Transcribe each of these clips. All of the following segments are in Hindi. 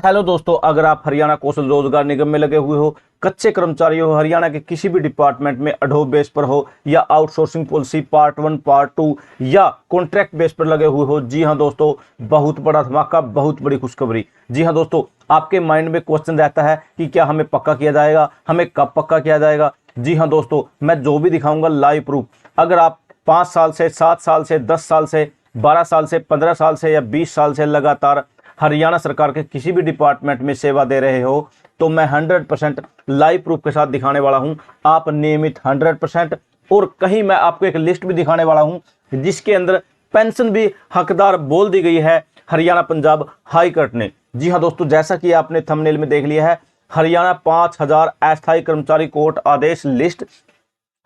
हेलो दोस्तों, अगर आप हरियाणा कौशल रोजगार निगम में लगे हुए हो, कच्चे कर्मचारी हो, हरियाणा के किसी भी डिपार्टमेंट में अडोब बेस पर हो या आउटसोर्सिंग पॉलिसी पार्ट 1 पार्ट 2 या कॉन्ट्रैक्ट बेस पर लगे हुए हो, जी हां दोस्तों, बहुत बड़ा धमाका, बहुत बड़ी खुशखबरी। जी हां दोस्तों, आपके माइंड में क्वेश्चन रहता है कि क्या हमें पक्का किया जाएगा, हमें कब पक्का किया जाएगा। जी हां दोस्तों, मैं जो भी दिखाऊंगा लाइव प्रूफ। अगर आप 5 साल से, 7 साल से, 10 साल से, 12 साल से, 15 साल से या 20 साल से लगातार हरियाणा सरकार के किसी भी डिपार्टमेंट में सेवा दे रहे हो, तो मैं 100% लाइव प्रूफ के साथ दिखाने वाला हूं। आप नियमित 100%। और कहीं मैं आपको एक लिस्ट भी दिखाने वाला हूं जिसके अंदर पेंशन भी हकदार बोल दी गई है हरियाणा पंजाब हाई कोर्ट ने। जी हां दोस्तों, जैसा कि आपने थंबनेल में देख लिया है, हरियाणा 5000 अस्थायी कर्मचारी कोर्ट आदेश लिस्ट,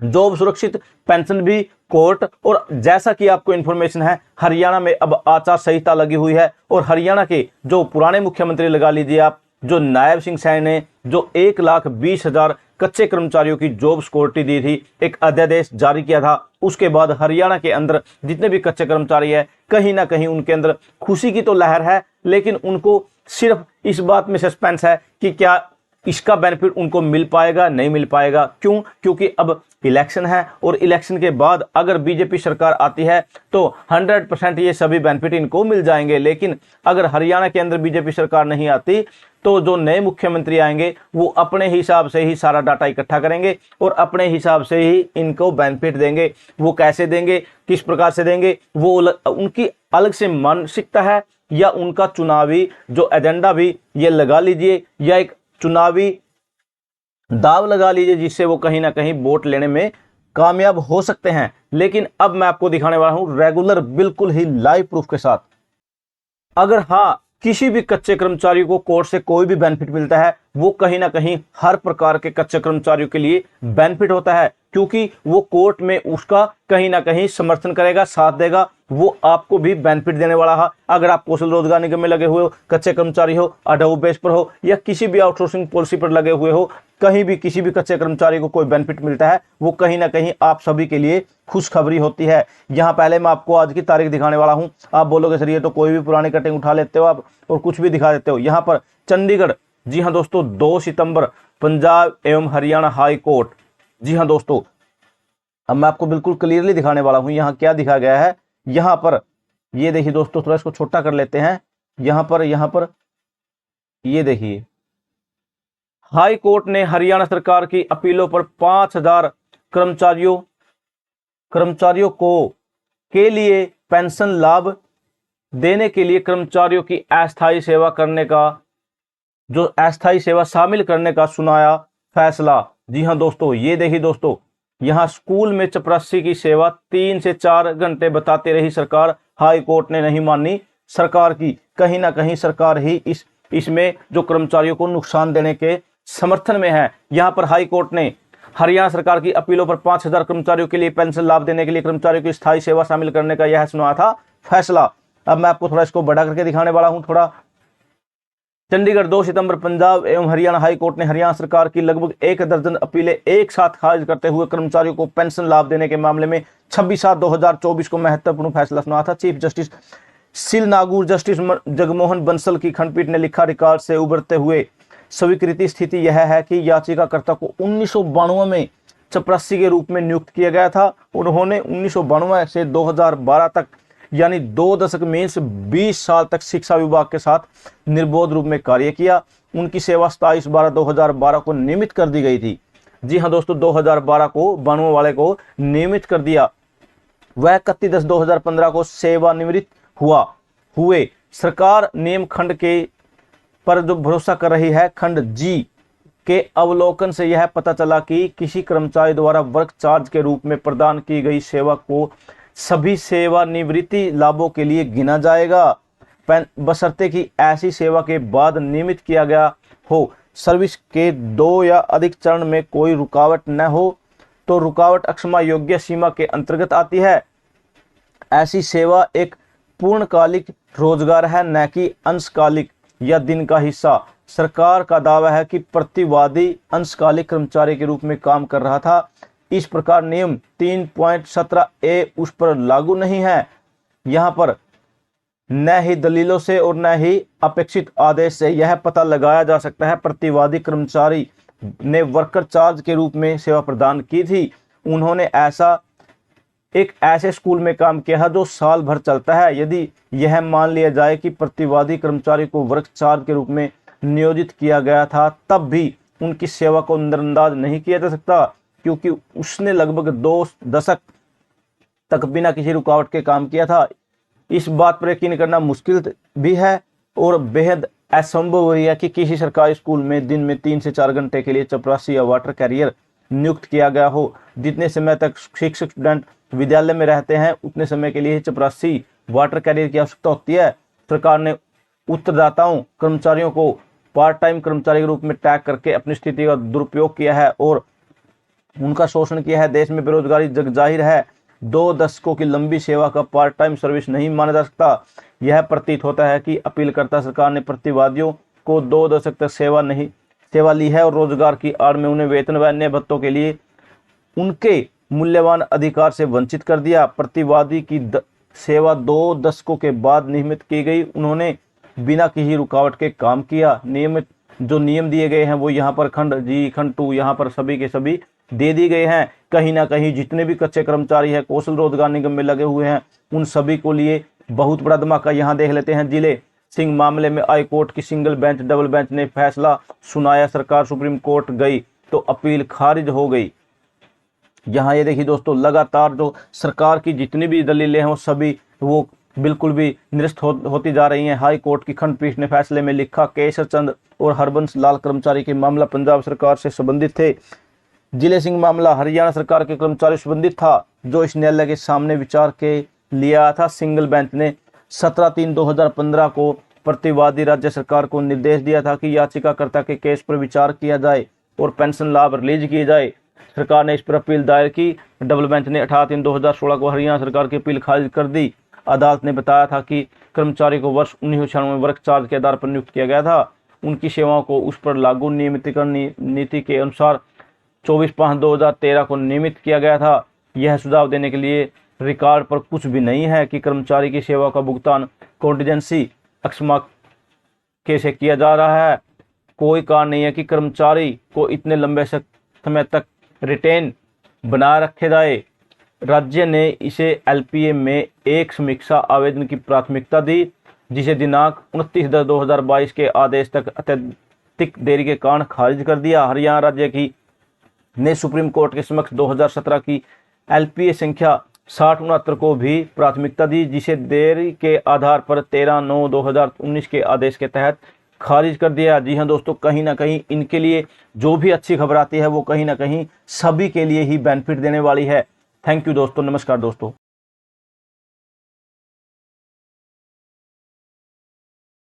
जॉब सुरक्षित पेंशन भी कोर्ट। और जैसा कि आपको इंफॉर्मेशन है, हरियाणा में अब आचार संहिता लगी हुई है और हरियाणा के जो पुराने मुख्यमंत्री लगा लीजिए आप, जो नायब सिंह सैनी ने जो 1,20,000 कच्चे कर्मचारियों की जॉब सिक्योरिटी दी थी, एक अध्यादेश जारी किया था, उसके बाद हरियाणा के अंदर जितने भी कच्चे कर्मचारी है, कहीं ना कहीं उनके अंदर खुशी की तो लहर है, लेकिन उनको सिर्फ इस बात में सस्पेंस है कि क्या इसका बेनिफिट उनको मिल पाएगा, नहीं मिल पाएगा। क्यों? क्योंकि अब इलेक्शन है और इलेक्शन के बाद अगर बीजेपी सरकार आती है तो 100% ये सभी बेनिफिट इनको मिल जाएंगे। लेकिन अगर हरियाणा के अंदर बीजेपी सरकार नहीं आती तो जो नए मुख्यमंत्री आएंगे वो अपने हिसाब से ही सारा डाटा इकट्ठा करेंगे और अपने हिसाब से ही इनको बेनिफिट देंगे। वो कैसे देंगे, किस प्रकार से देंगे, वो उनकी अलग से मानसिकता है या उनका चुनावी जो एजेंडा भी ये लगा लीजिए, या एक चुनावी दाव लगा लीजिए जिससे वो कहीं ना कहीं वोट लेने में कामयाब हो सकते हैं। लेकिन अब मैं आपको दिखाने वाला हूं रेगुलर, बिल्कुल ही लाइव प्रूफ के साथ। अगर हाँ, किसी भी कच्चे कर्मचारी को कोर्ट से कोई भी बेनिफिट मिलता है, वो कहीं ना कहीं हर प्रकार के कच्चे कर्मचारियों के लिए बेनिफिट होता है, क्योंकि वो कोर्ट में उसका कहीं ना कहीं समर्थन करेगा, साथ देगा, वो आपको भी बेनिफिट देने वाला है। अगर आप कौशल रोजगार निगम में लगे हुए हो, कच्चे कर्मचारी हो, अडोब बेस पर हो या किसी भी आउटसोर्सिंग पॉलिसी पर लगे हुए हो, कहीं भी किसी भी कच्चे कर्मचारी को कोई बेनिफिट मिलता है, वो कहीं ना कहीं आप सभी के लिए खुशखबरी होती है। यहां पहले मैं आपको आज की तारीख दिखाने वाला हूं। आप बोलोगे सर ये तो कोई भी पुरानी कटिंग उठा लेते हो आप और कुछ भी दिखा देते हो। यहां पर चंडीगढ़, जी हां दोस्तों, 2 सितंबर पंजाब एवं हरियाणा हाई कोर्ट। जी हां दोस्तों, अब मैं आपको बिल्कुल क्लियरली दिखाने वाला हूं यहां क्या दिखा गया है। यहां पर ये देखिए दोस्तों, थोड़ा इसको छोटा कर लेते हैं। यहां पर ये देखिए, हाई कोर्ट ने हरियाणा सरकार की अपीलों पर 5,000 कर्मचारियों को के लिए पेंशन लाभ देने के लिए कर्मचारियों की अस्थायी सेवा करने का, जो अस्थायी सेवा शामिल करने का सुनाया फैसला। जी हां दोस्तों, ये देखिए दोस्तों, यहां स्कूल में चपरासी की सेवा 3 से 4 घंटे बताते रही सरकार, हाई कोर्ट ने नहीं मानी सरकार की। कहीं ना कहीं सरकार ही इसमें जो कर्मचारियों को नुकसान देने के समर्थन में है। यहां पर हाई कोर्ट ने हरियाणा सरकार की अपीलों पर 5,000 कर्मचारियों के लिए पेंशन लाभ देने के लिए कर्मचारियों की स्थायी सेवा शामिल करने का यह सुनाया था फैसला। अब मैं आपको थोड़ा इसको बड़ा करके दिखाने वाला हूं थोड़ा। चंडीगढ़, 2 सितंबर पंजाब एवं हरियाणा हाई कोर्ट ने हरियाणा सरकार की लगभग 1 दर्जन अपीलें एक साथ खारिज करते हुए कर्मचारियों को पेंशन लाभ देने के मामले में 26/7/2024 को महत्वपूर्ण फैसला सुनाया था। चीफ जस्टिस सिल नागौर, जस्टिस जगमोहन बंसल की खंडपीठ ने लिखा, रिकॉर्ड से उभरते हुए स्वीकृति स्थिति यह है कि याचिकाकर्ता को 1992 में चपरासी के रूप में नियुक्त किया गया था। उन्होंने 1992 से 2012 तक, यानी 2 दशक में से 20 साल तक शिक्षा विभाग के साथ निर्बोध रूप में कार्य किया। उनकी सेवा 27/12/2012 को नियमित कर दी गई थी। जी हां दोस्तों, 2012 को 92 वाले को नियमित कर दिया। वह 31/10/2015 को सेवानिवृत्त हुए। सरकार नियम खंड के पर जो भरोसा कर रही है, खंड जी के अवलोकन से यह पता चला कि किसी कर्मचारी द्वारा वर्क चार्ज के रूप में प्रदान की गई सेवा को सभी सेवानिवृत्ति लाभों के लिए गिना जाएगा, बशर्ते कि ऐसी सेवा के बाद नियमित किया गया हो, सर्विस के 2 या अधिक चरण में कोई रुकावट न हो, तो रुकावट अक्षमा योग्य सीमा के अंतर्गत आती है। ऐसी सेवा एक पूर्णकालिक रोजगार है, न कि अंशकालिक या दिन का हिस्सा। सरकार का दावा है कि प्रतिवादी अंशकालिक कर्मचारी के रूप में काम कर रहा था। इस प्रकार नियम 3.17 ए उस पर लागू नहीं है। यहाँ पर न ही दलीलों से और न ही अपेक्षित आदेश से यह पता लगाया जा सकता है प्रतिवादी कर्मचारी ने वर्कर चार्ज के रूप में सेवा प्रदान की थी। उन्होंने एक ऐसे स्कूल में काम किया है जो साल भर चलता है। यदि यह मान लिया जाए कि प्रतिवादी कर्मचारी को वर्क चार्ज के रूप में नियोजित किया गया था, तब भी उनकी सेवा को नजरअंदाज नहीं किया जा सकता, क्योंकि उसने लगभग 2 दशक तक बिना किसी रुकावट के काम किया था। इस बात पर यकीन करना मुश्किल भी है और बेहद असंभव है कि किसी सरकारी स्कूल में दिन में 3 से 4 घंटे के लिए चपरासी या वाटर कैरियर नियुक्त किया गया हो। जितने समय तक शिक्षक स्टूडेंट विद्यालय में रहते हैं, उतने समय के लिए चपरासी वाटर कैरियर की आवश्यकता होती है। सरकार ने उत्तरदाताओं कर्मचारियों को पार्ट टाइम कर्मचारी के रूप में टैग करके अपनी स्थिति का दुरुपयोग किया है और उनका शोषण किया है। देश में बेरोजगारी जग जाहिर है। 2 दशकों की लंबी सेवा का पार्ट टाइम सर्विस नहीं माना जा सकता। यह प्रतीत होता है कि अपीलकर्ता सरकार ने प्रतिवादियों को 2 दशक तक सेवा ली है और रोजगार की आड़ में उन्हें वेतन व अन्य भत्तों के लिए उनके मूल्यवान अधिकार से वंचित कर दिया। प्रतिवादी की सेवा 2 दशकों के बाद नियमित की गई। उन्होंने बिना किसी रुकावट के काम किया। नियम दिए गए हैं वो यहाँ पर खंड जी खंड 2 यहाँ पर सभी के सभी दे दी गए हैं। कहीं ना कहीं जितने भी कच्चे कर्मचारी हैं कौशल रोजगार निगम में लगे हुए हैं, उन सभी को लिए बहुत बड़ा धमाका। यहाँ देख लेते हैं। जिले सिंह मामले में हाई कोर्ट की सिंगल बेंच डबल बेंच ने फैसला सुनाया। सरकार सुप्रीम कोर्ट गई तो अपील खारिज हो गई। यहाँ ये देखिए दोस्तों, लगातार जो सरकार की जितनी भी दलीलें हैं वो सभी वो बिल्कुल भी निरस्त होती जा रही हैं। हाई कोर्ट की खंडपीठ ने फैसले में लिखा, केशर चंद और हरबंस लाल कर्मचारी के मामला पंजाब सरकार से संबंधित थे। जिले सिंह मामला हरियाणा सरकार के कर्मचारी संबंधित था, जो इस न्यायालय के सामने विचार के लिए आया था। सिंगल बेंच ने 17/3/2015 को प्रतिवादी राज्य सरकार को निर्देश दिया था कि याचिकाकर्ता के केस पर विचार किया जाए और पेंशन लाभ रिलीज किए जाए। सरकार ने इस पर अपील दायर की। डबल बेंच ने 18/3/2016 को हरियाणा सरकार की अपील खारिज कर दी। अदालत ने बताया था कि कर्मचारी को वर्ष 1996 में वर्क चार्ज के आधार पर नियुक्त किया गया था। उनकी सेवाओं को उस पर लागू नियमितीकरण नीति के अनुसार 24/5/2013 को नियमित किया गया था। यह सुझाव देने के लिए रिकॉर्ड पर कुछ भी नहीं है कि कर्मचारी की सेवा का भुगतान कॉन्टिजेंसी अक्षमा कैसे किया जा रहा है। कोई कारण नहीं है कि कर्मचारी को इतने लंबे समय तक रिटेन बनाए रखे जाए। राज्य ने इसे एलपीए में एक समीक्षा आवेदन की प्राथमिकता दी, जिसे दिनांक 29/10/2022 के आदेश तक अत्यधिक देरी के कारण खारिज कर दिया। हरियाणा राज्य ने सुप्रीम कोर्ट के समक्ष 2017 की एलपीए संख्या 6069 को भी प्राथमिकता दी, जिसे देरी के आधार पर 13/9/2019 के आदेश के तहत खारिज कर दिया। जी हाँ दोस्तों, कहीं ना कहीं इनके लिए जो भी अच्छी खबर आती है वो कहीं ना कहीं सभी के लिए ही बेनिफिट देने वाली है। थैंक यू दोस्तों, नमस्कार दोस्तों।